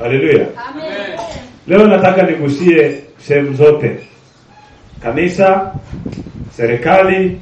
Haleluya. Amen. Leo nataka nigusie sehemu zote. Kanisa, serikali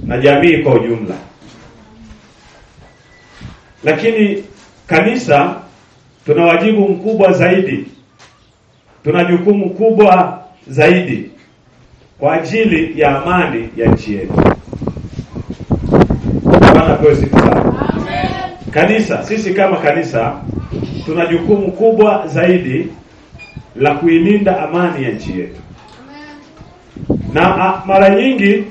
na jamii kwa ujumla. Lakini kanisa tuna wajibu mkubwa zaidi. Tuna jukumu kubwa zaidi kwa ajili ya amani ya nchi yetu. Bwana apewe sifa sana. Amen. Kanisa, sisi kama kanisa tuna jukumu kubwa zaidi la kuilinda amani ya nchi yetu. Na mara nyingi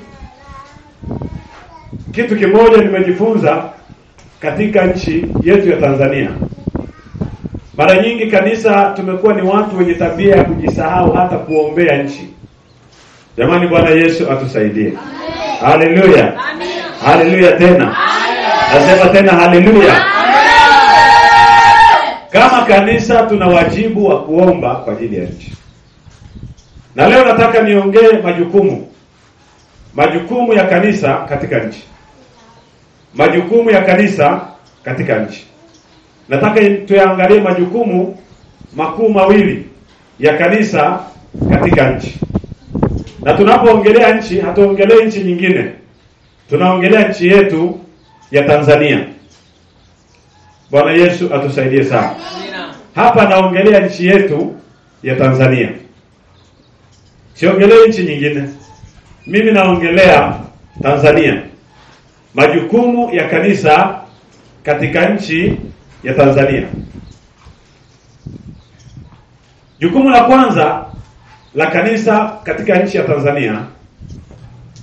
kitu kimoja nimejifunza katika nchi yetu ya Tanzania. Mara nyingi kanisa tumekuwa ni watu wenye tabia ya kujisahau hata kuombea nchi. Jamani, Bwana Yesu atusaidie. Haleluya. Amen. Haleluya tena. Nasema tena haleluya. Kama kanisa tuna wajibu wa kuomba kwa ajili ya nchi. Na leo nataka niongee majukumu ya kanisa katika nchi. Majukumu ya kanisa katika nchi. Nataka tuyaangalie majukumu makuu mawili ya kanisa katika nchi. Na tunapoongelea nchi, hatuongelee nchi nyingine. Tunaongelea nchi yetu ya Tanzania. Bwana Yesu atusaidie sana. Hapa naongelea nchi yetu ya Tanzania. Siongelee nchi nyingine. Mimi naongelea Tanzania. Majukumu ya kanisa katika nchi ya Tanzania. Jukumu la kwanza la kanisa katika nchi ya Tanzania.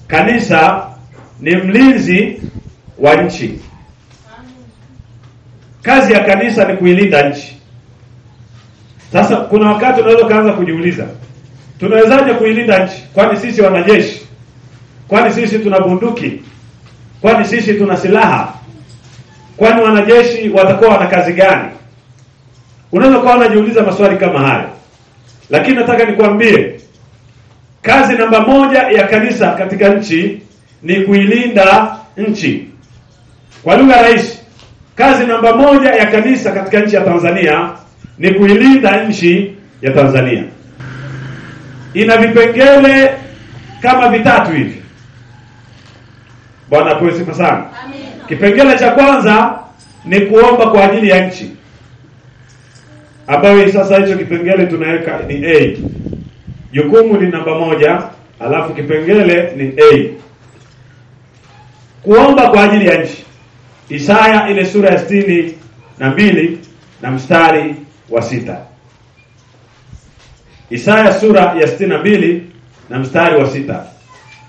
Kanisa ni mlinzi wa nchi. Kazi ya kanisa ni kuilinda nchi. Sasa kuna wakati unaweza kaanza kujiuliza, tunawezaje kuilinda nchi? Kwani sisi wanajeshi? Kwani sisi tuna bunduki? Kwani sisi tuna silaha? Kwani wanajeshi watakuwa wana kazi gani? Unaweza kuwa unajiuliza maswali kama haya. Lakini nataka nikwambie, kazi namba moja ya kanisa katika nchi ni kuilinda nchi. Kwa lugha rahisi, kazi namba moja ya kanisa katika nchi ya Tanzania ni kuilinda nchi ya Tanzania. Ina vipengele kama vitatu hivi. Bwana apewe sifa sana. Amen. Kipengele cha kwanza ni kuomba kwa ajili ya nchi. Ambayo sasa hicho kipengele tunaweka ni A. Jukumu ni namba moja, alafu kipengele ni A. Kuomba kwa ajili ya nchi. Isaya ile sura ya 62 na mstari wa 6. Isaya sura ya 62 na mstari wa 6.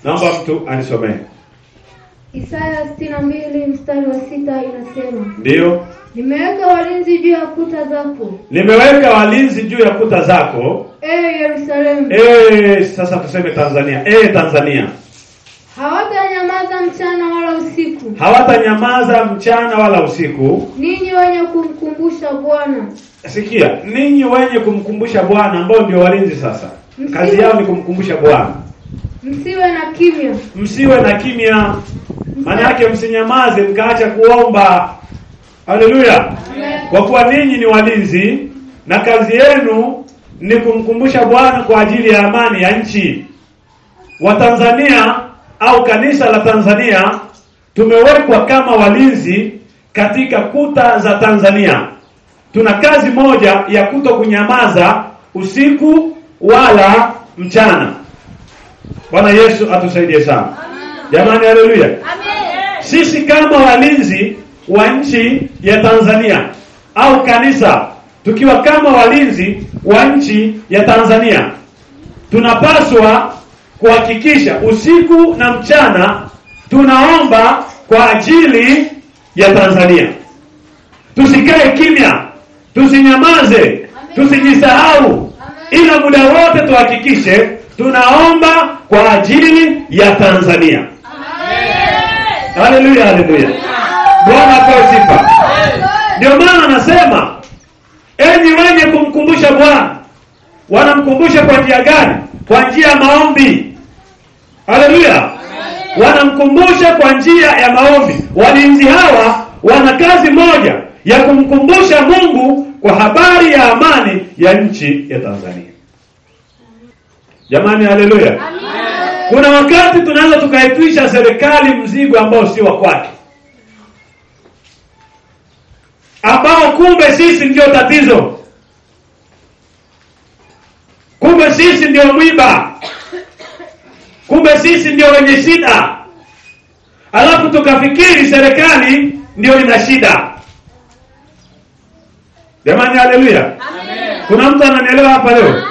Naomba mtu anisomee. Isaya 62 mstari wa 6 inasema. Ndio. Nimeweka walinzi juu ya kuta zako. Nimeweka walinzi juu ya kuta zako. Yerusalemu. Sasa tuseme Tanzania. Tanzania. Hawatanyamaza mchana wala usiku. Hawatanyamaza mchana wala usiku. Ninyi wenye kumkumbusha Bwana. Sikia, ninyi wenye kumkumbusha Bwana ambao ndio walinzi sasa. Kazi yao ni kumkumbusha Bwana. Msiwe na kimya. Msiwe na kimya. Maana yake msinyamaze mkaacha kuomba. Haleluya. Kwa kuwa ninyi ni walinzi na kazi yenu ni kumkumbusha Bwana kwa ajili ya amani ya nchi. Watanzania au kanisa la Tanzania tumewekwa kama walinzi katika kuta za Tanzania. Tuna kazi moja ya kutokunyamaza usiku wala mchana. Bwana Yesu atusaidie sana. Jamani, haleluya. Sisi kama walinzi wa nchi ya Tanzania au kanisa tukiwa kama walinzi wa nchi ya Tanzania, tunapaswa kuhakikisha usiku na mchana tunaomba kwa ajili ya Tanzania. Tusikae kimya, tusinyamaze, tusijisahau, ila muda wote tuhakikishe tunaomba kwa ajili ya Tanzania. Haleluya, haleluya. Bwana apewe sifa. Ndio maana anasema enyi wenye kumkumbusha Bwana. Wanamkumbusha kwa njia gani? Kwa njia ya maombi. Haleluya. Wanamkumbusha kwa njia ya maombi. Walinzi hawa wana kazi moja ya kumkumbusha Mungu kwa habari ya amani ya nchi ya Tanzania. Jamani, haleluya. Kuna wakati tunaweza tukaitwisha serikali mzigo ambao sio wa kwake, ambao kumbe sisi ndio tatizo, kumbe sisi ndio mwiba, kumbe sisi ndio wenye shida, alafu tukafikiri serikali ndio ina shida. Jamani, haleluya. Kuna mtu ananielewa hapa leo?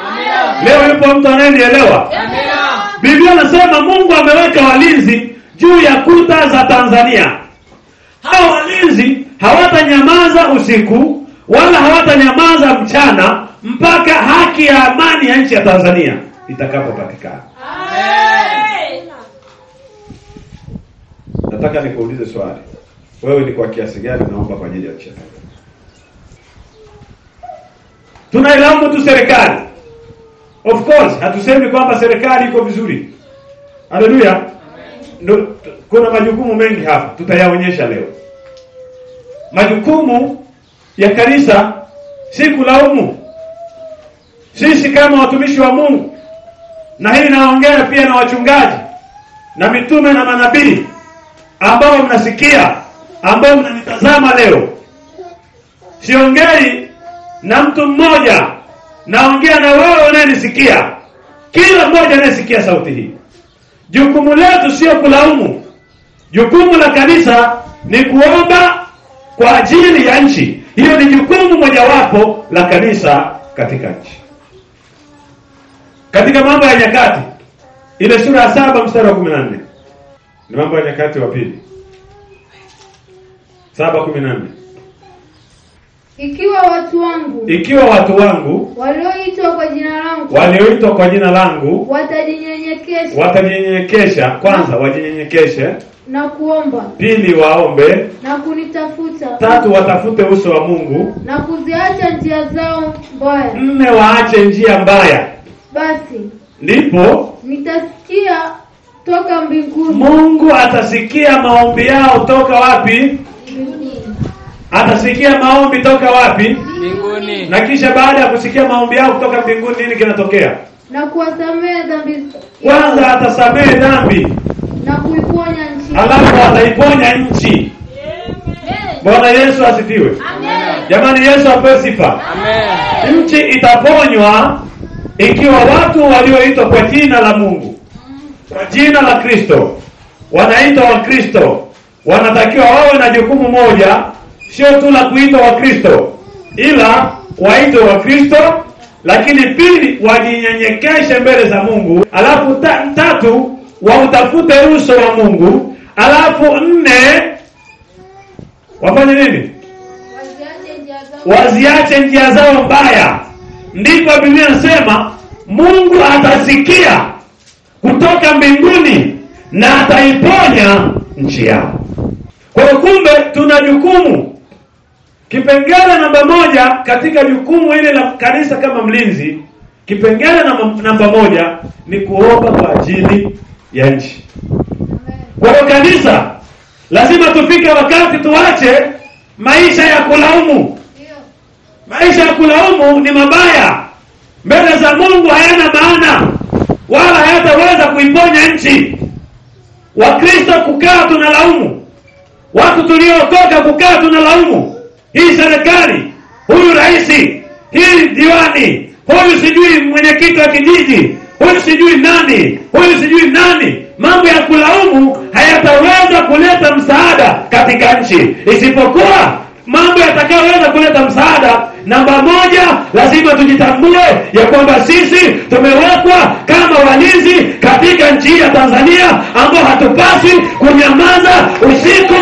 Leo yupo mtu anayenielewa? Biblia inasema Mungu ameweka walinzi juu ya kuta za Tanzania. Hao walinzi hawatanyamaza usiku wala hawatanyamaza mchana mpaka haki ya amani ya nchi ya Tanzania itakapopatikana. Nataka nikuulize swali. Wewe ni kwa kiasi gani naomba kwa ajili ya nchi? Tunailaumu tu serikali. Of course, hatusemi kwamba serikali iko vizuri. Haleluya. Kuna majukumu mengi hapa, tutayaonyesha leo. Majukumu ya kanisa si kulaumu. Sisi kama watumishi wa Mungu, na hili naongea pia na wachungaji na mitume na manabii ambao mnasikia, ambao mnanitazama leo. Siongei na mtu mmoja, naongea na wewe unanisikia. Kila mmoja anayesikia sauti hii. Jukumu letu sio kulaumu. Jukumu la kanisa ni kuomba kwa ajili ya nchi. Hiyo ni jukumu mojawapo la kanisa katika nchi. Katika Mambo ya Nyakati ile sura ya 7 mstari wa 14. Ni Mambo ya Nyakati wa pili 7:14. Ikiwa watu wangu walioitwa kwa jina langu watajinyenyekesha, kwanza wajinyenyekeshe, na kuomba, pili waombe, na kunitafuta, tatu watafute uso wa Mungu, na kuziacha njia zao mbaya, nne waache njia mbaya, basi ndipo nitasikia toka mbinguni. Mungu atasikia maombi yao toka wapi? Mbinguni. Atasikia maombi toka wapi? Mbinguni. Na kisha baada ya kusikia maombi yao kutoka mbinguni, nini kinatokea? Na kuwasamehe dhambi. Kwanza atasamehe dhambi, na kuiponya nchi. alafu ataiponya nchi. Bwana Yesu asifiwe. Amen. Jamani, Yesu apewe sifa. Amen. Nchi itaponywa ikiwa watu walioitwa kwa jina la Mungu, kwa jina la Kristo, wanaitwa wa Kristo, wanatakiwa wawe na jukumu moja, sio tu la kuitwa wa Kristo, ila waitwe wa Kristo, lakini pili wajinyenyekeshe mbele za Mungu, alafu tatu wautafute uso wa Mungu, alafu nne wafanye nini? Waziache njia zao mbaya. Ndipo Biblia inasema Mungu atasikia kutoka mbinguni na ataiponya nchi yao. Kwa hiyo kumbe tuna jukumu. Kipengele namba 1 katika jukumu ile la kanisa kama mlinzi, kipengele namba 1 ni kuomba kwa ajili ya nchi. Kwa hiyo kanisa lazima tufike wakati tuache maisha ya kulaumu. Maisha ya kulaumu ni mabaya. Mbele za Mungu hayana maana, wala hayataweza kuiponya nchi. Wakristo kukaa tunalaumu. Watu tuliotoka kukaa tunalaumu. Hii serikali, huyu rais, hii diwani, huyu sijui mwenyekiti wa kijiji, huyu sijui nani, huyu sijui nani. Mambo ya kulaumu hayataweza kuleta msaada katika nchi, isipokuwa mambo yatakayoweza kuleta msaada. Namba 1, lazima tujitambue ya kwamba sisi tumewekwa kama walinzi katika nchi ya Tanzania, ambao hatupaswi kunyamaza usiku